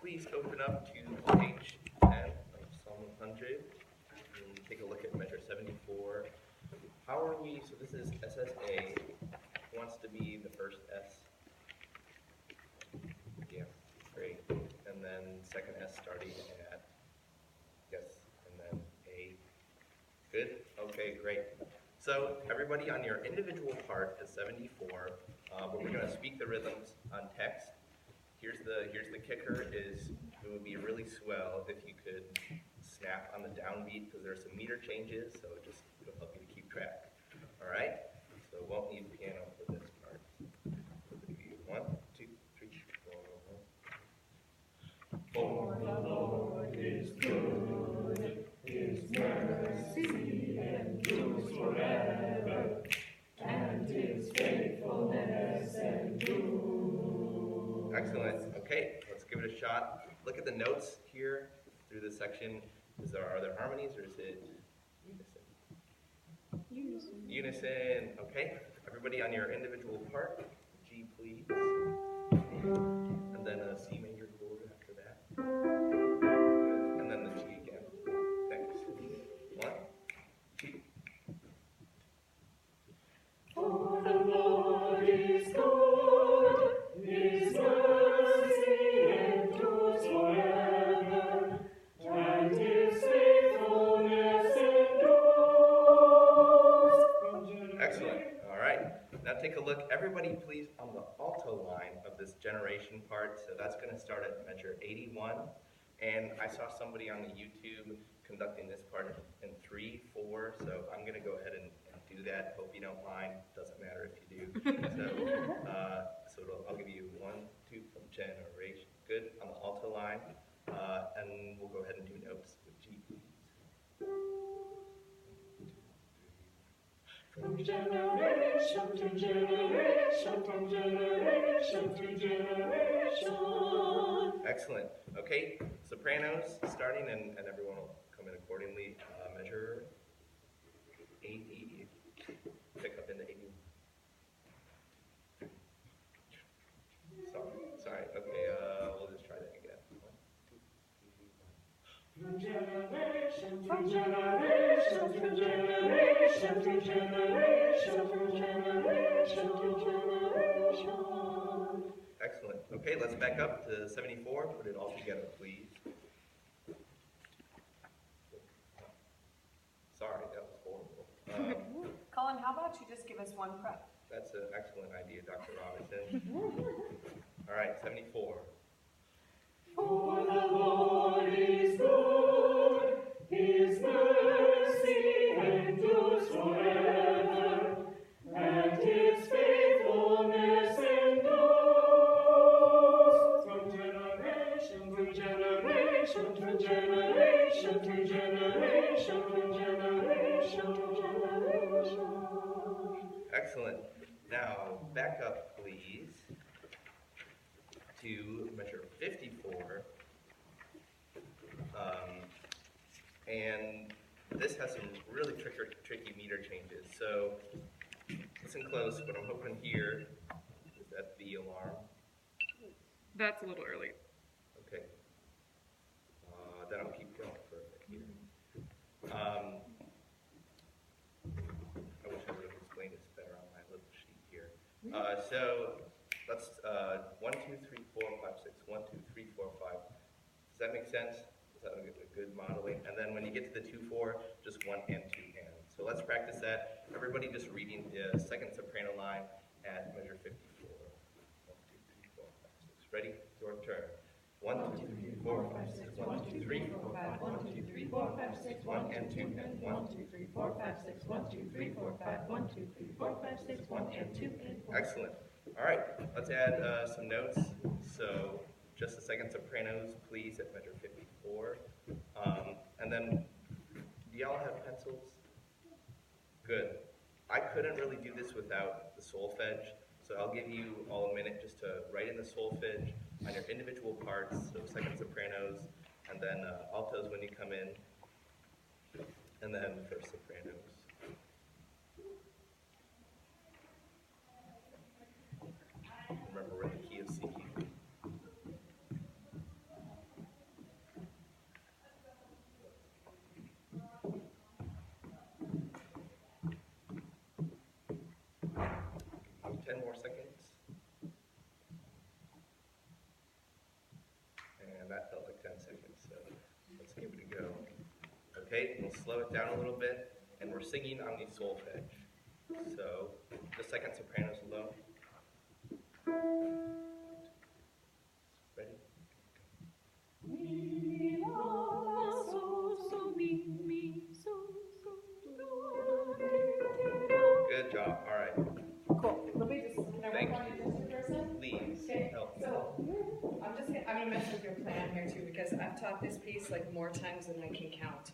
please open up to page 10 of Psalm 100 and take a look at measure 74. How are we, so this is SSA, who wants to be the first S? Yeah, great. And then second S starting at, yes, and then A. Good? Okay, great. So everybody on your individual part is 74, but we're going to speak the rhythms on text. Here's the kicker is it would be really swell if you could snap on the downbeat because there's some meter changes, so it'll help you to keep track. All right? So won't need piano for this part. So we'll do 1, 2, 3, 4. For the Lord is good, His mercy endures forever, and His faithfulness endures. Excellent. Okay, let's give it a shot. Look at the notes here through this section. Are there harmonies or is it unison? Unison. Okay. Everybody on your individual part. G, please. And then a C major chord after that. Good. And then the G again. Thanks. 1, 2. For the Lord is good, His mercy endures forever, and His faithfulness endures. Excellent. All right. Now take a look, everybody please, on the alto line of this generation part. So that's going to start at measure 81. And I saw somebody on the YouTube conducting this part in 3/4. So I'm going to go ahead and do that. Hope you don't mind. Doesn't matter if you do. So I'll give you 1, 2 from generation. Good on the alto line. And we'll go ahead and do notes with G, please. From generation to generation, from generation to generation. Excellent. Okay, sopranos starting, and everyone will come in accordingly. Measure 80. Pick up into 80. Sorry. Okay, we'll just try that again. 1, 2, 3, 1. From generation to generation to generation to generation to generation to generation. Excellent. Okay, let's back up to 74. Put it all together, please. Sorry, that was horrible. Colin, how about you just give us one prep? That's an excellent idea, Dr. Robinson. All right, 74. For the Lord is good, His mercy endures forever, and His faithfulness endures. From generation to generation to generation to generation to generation to generation. Excellent. Now, back up, please, to measure 54. And this has some really tricky meter changes. So, listen close. What I'm hoping here is that the alarm. That's a little early. Okay. Then I'll keep going for a bit here. I wish I would have explained this better on my little sheet here. So let's 1, 2, 3, 4, 5, 6. 1, 2, 3, 4, 5. Does that make sense? Is that a good modeling? And then when you get to the 2, 4, just 1 and 2 and. So let's practice that. Everybody just reading the second soprano line at measure 54. 1, 2, 3, 4, 5, 6. Ready? Your turn. 1, 2, 3, 4, 5, 6. 1, 2, 3, 4, 5. 1, 2, 3, 4, 5, 6. 1 and 2 and. 1, 2, 3, 4, 5, 6. 1, 2, 3, 4, 5. 1, 2, 3, 4, 5, 6. 1 and 2 and. Excellent. All right, let's add some notes. So just the second sopranos, please, at measure 54. And then, do y'all have pencils? Good. I couldn't really do this without the solfege, so I'll give you all a minute just to write in the solfege on your individual parts, so second sopranos, and then altos when you come in, and then first sopranos. Remember, we're in the key of C. let's give it a go. Okay, we'll slow it down a little bit, and we're singing on the solfege. So, the second sopranos alone. Ready? Mi, la, sol, sol, mi, sol, sol, do, re, Good job. All right. Cool. Let me just, can I Thank work on you. your gesture for a second? Please Okay, help me. so I'm gonna mess with your plan here too, because I've taught this piece like more times than I can count.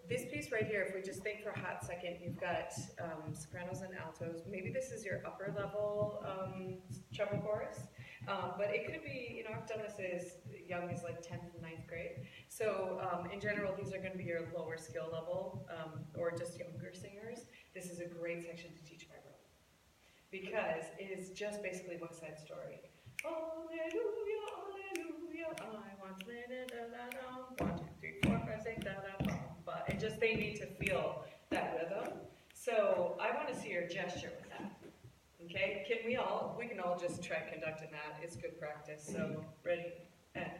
This piece right here, if we just think for a hot second, you've got sopranos and altos. Maybe this is your upper level treble chorus, but it could be, I've done this as young as like 10th and 9th grade. So in general, these are gonna be your lower skill level or just younger singers. This is a great section to teach by rote, because it is just basically West Side Story. Alleluia, alleluia, I want da-da-da-da, 1, 2, 3, 4, 5, 6, da-da-da, but it just, they need to feel that rhythm. So I want to see your gesture with that. Okay, we can all just try conducting that. It's good practice. So ready, and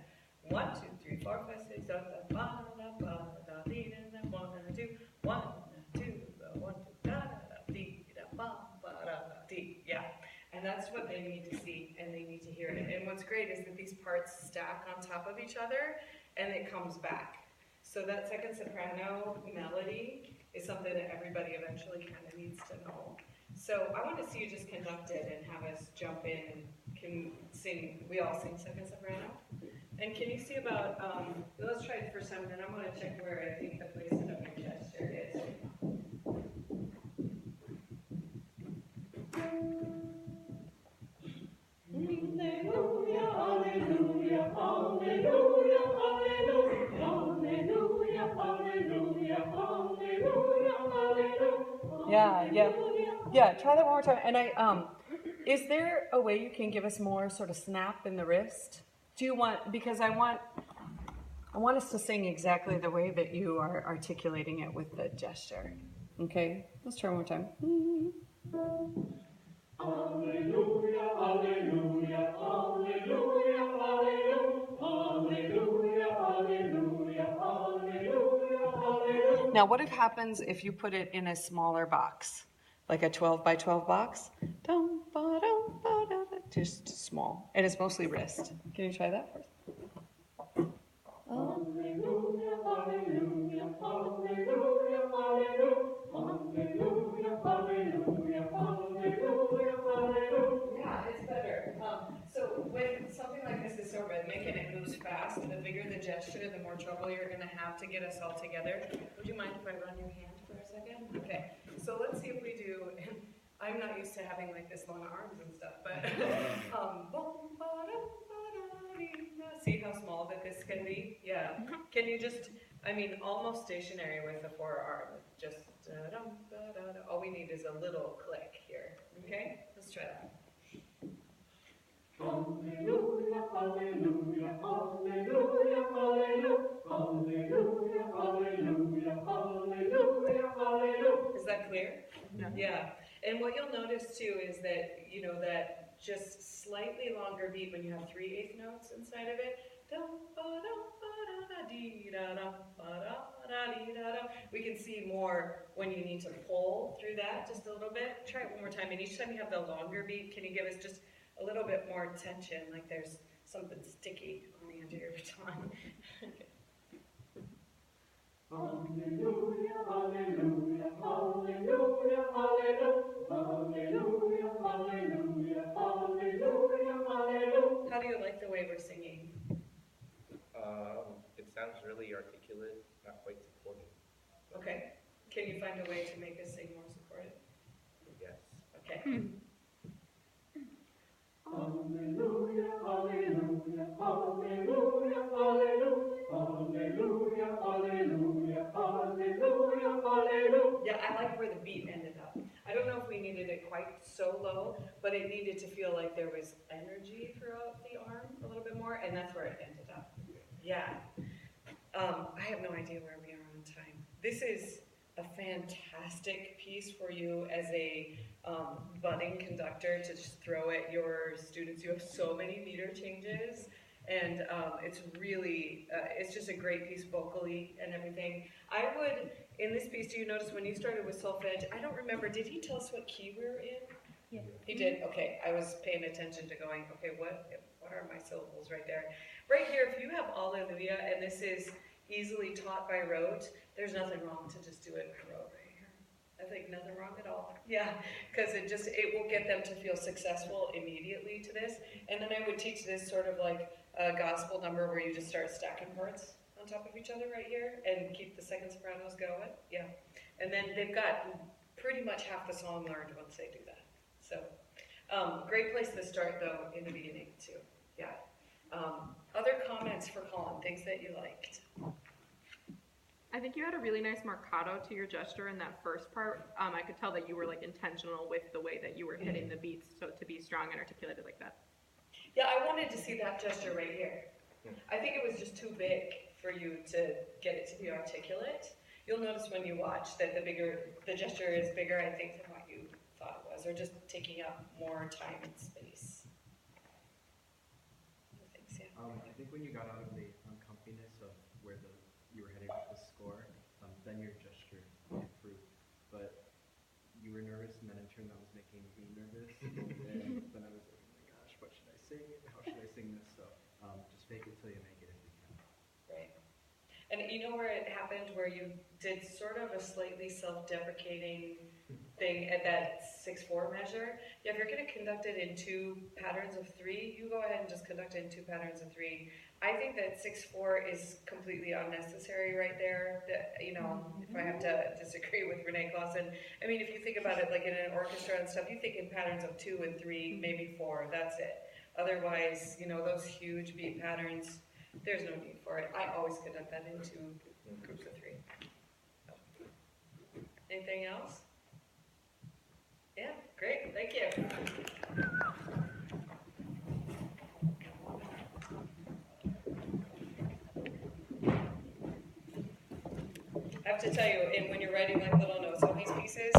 1, 2, 3, 4, 5, 6, da da ba da ba da dee da 1, 2, 1, 2, 1, 2, da da da dee da ba ba da da dee. Yeah. And that's what they need to see, and they need to hear it. And what's great is that these parts stack on top of each other, and it comes back. So that second soprano melody is something that everybody eventually kind of needs to know. So I want to see you just conduct it and have us jump in and sing. We all sing second soprano. And can you see about, let's try it for some, and I'm going to check where I think the placement of your gesture is. Alleluia, alleluia, alleluia, alleluia, alleluia, alleluia, alleluia, alleluia. Yeah, try that one more time. And is there a way you can give us more sort of snap in the wrist? Do you want, because I want us to sing exactly the way that you are articulating it with the gesture. Okay, let's try one more time. Alleluia, alleluia, alleluia, alleluia, alleluia, alleluia, alleluia, alleluia. Now, what happens if you put it in a smaller box, like a 12 by 12 box? Dum, ba, dum, ba, da, da. Just small, and it's mostly wrist. Can you try that first? Alleluia, alleluia, alleluia, alleluia, alleluia, alleluia, alleluia, alleluia. Yeah, it's better. So when something like this is so rhythmic and it moves fast, the bigger the gesture, the more trouble you're going to have to get us all together. Would you mind if I run your hand for a second? Okay, so let's see if we do, and I'm not used to having like this long arms and stuff, but see how small that this can be? Yeah. Can you just, almost stationary with the forearm. Just, all we need is a little click here. Okay? Let's try that. Alleluia, alleluia, alleluia, alleluia, alleluia, alleluia, alleluia, alleluia. Is that clear? Yeah. And what you'll notice too is that, that just slightly longer beat when you have 3/8 notes inside of it. We can see more when you need to pull through that just a little bit. Try it one more time. And each time you have the longer beat, can you give us just a little bit more tension, like there's something sticky on the end of your tongue? Alleluia, alleluia, alleluia, alleluia, alleluia, alleluia, alleluia, alleluia. How do you like the way we're singing? It sounds really articulate, not quite supported. Okay. Can you find a way to make us sing more supported? Yes. Okay. Alleluia, alleluia, alleluia, alleluia, alleluia, alleluia, alleluia, alleluia. Yeah, I like where the beat ended up. I don't know if we needed it quite so low, but it needed to feel like there was energy throughout the arm a little bit more, and that's where it ended up. Yeah. I have no idea where we are on time. This is a fantastic piece for you as a budding conductor to just throw at your students. You have so many meter changes. And it's really, it's just a great piece vocally and everything. I would, in this piece, do you notice when you started with solfege, I don't remember, did he tell us what key we were in? Yeah. He did, okay. I was paying attention to going, okay, what are my syllables right there? Right here, if you have Alleluia, and this is easily taught by rote, there's nothing wrong to just do it by rote right here. I think nothing wrong at all. Yeah, because it will get them to feel successful immediately to this. And then I would teach this sort of like a gospel number where you just start stacking parts on top of each other right here and keep the second sopranos going. Yeah. And then they've got pretty much half the song learned once they do that. So, great place to start though in the beginning too. Yeah. Other comments for Colin, things that you liked? I think you had a really nice marcato to your gesture in that first part. I could tell that you were like intentional with the way that you were hitting the beats, so to be strong and articulated like that. Yeah, I wanted to see that gesture right here. I think it was just too big for you to get it to be articulate. You'll notice when you watch that the gesture is bigger, I think, than what you thought it was, or just taking up more time and space. Thanks, yeah. I think when you got out of the uncomfiness of where you were heading with the score, then your gesture improved. But you were nervous, and then in turn that was making me nervous. And then I was like, oh my gosh, what should I sing? How should I sing this? So just fake it till you make it if you can. Right. And you know where it happened, where you did sort of a slightly self-deprecating thing at that 6/4 measure? Yeah, if you're going to conduct it in 2 patterns of 3, you go ahead and just conduct it in 2 patterns of 3. I think that 6/4 is completely unnecessary right there. That, you know, if I have to disagree with Renee Clausen, I mean, if you think about it like in an orchestra and stuff, you think in patterns of 2 and 3, maybe 4, that's it. Otherwise, you know, those huge beat patterns, there's no need for it. I always conduct that into groups of 3. Anything else? Yeah, great, thank you. I have to tell you, when you're writing like little notes on these pieces,